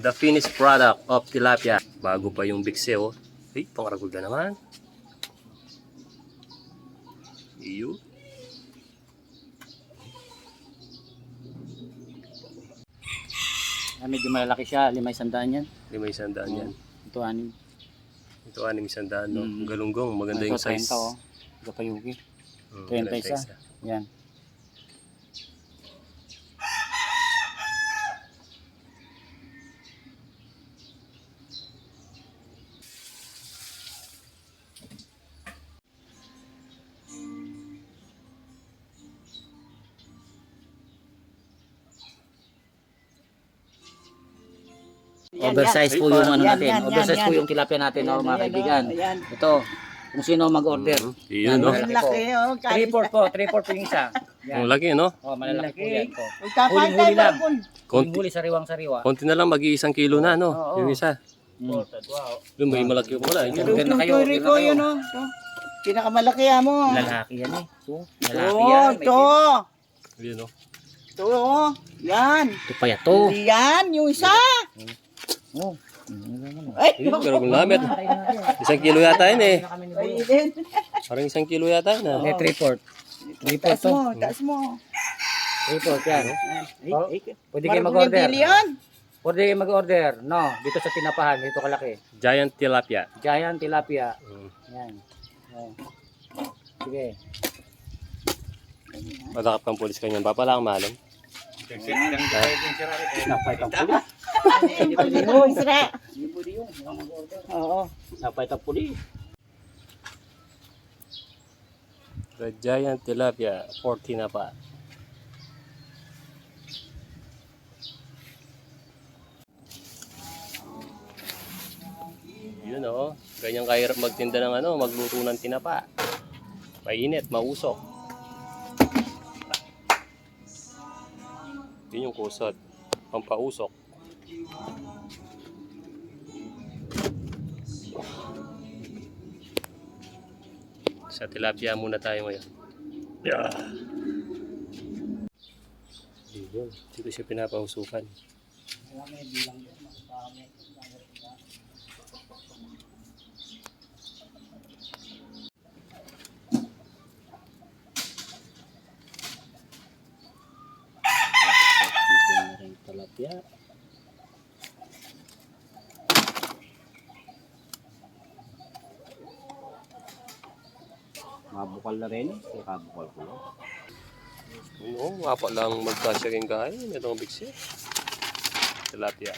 The finished product of tilapia. Bago pa yung bikse, oh. Ay, pangaragol na naman. Iyo. Medyo malalaki siya, 500 yan. 500 yan. Ito 6. Ito 600, no? Galunggong, maganda yung size. Ito 30, oh. Ito pa yuki. 30 isa. Yan. Oversize po yung ano natin. Oversize po yung tilapia natin, no, mga kaibigan. Ito, kung sino mag-order. Iyon, no? Laki, oh. 3-4 po, 3-4 po yung isa. Ang laki, no? Oh, malalaki po yan. Huling-huli lang. Huling-huli sariwang-sariwa. Konti na lang, mag-1 kilo na, no? Yung isa. Yung may malaki po pala. Order na kayo, order na kayo. Yun, oh. Pinakamalaki mo. Lalaki yan eh. Lalaki Oo, yan. ito. Yun, no? Ito, oh. Yan. Ito pa yato. Yan, yung isa. Oh. Ay, Yun, pero kung lamit. 1 kilo yata yun, eh. ayun. Parang 1 kilo yata yun, ah. 3-4. 3-4 Taas to. mo, taas mo. 3-4 yan. Oh, pwede kayo Marunong mag-order. bili yan. Pwede kayo mag-order. No, dito sa tinapahan, dito kalaki. Giant tilapia. Giant tilapia. Yan. Oh. Sige. Madakap kang pulis kanyan. Papala kang malam. Napay tang puli. Yung isra. Oo. Napay tang puli. The giant tilapia. 40 na pa. Yun, oh. Ganyan kahirap magtinda ng ano, magluto ng tinapa. Mainit, mausok. Yun yung kusot. Pampausok. Sa tilapia muna tayo ngayon. Yeah. Dito siya pinapausukan. Tilapia. Mabukal na rin. Kaya kabukal ko lang. Oo, nga pa lang magkasya rin kain. Itong bigsi. Tilapia.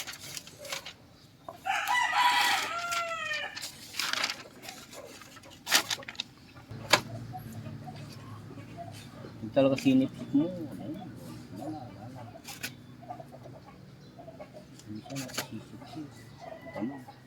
Hindi talaga sinipsip mo. Hindi siya nakasisip-sip. Tama.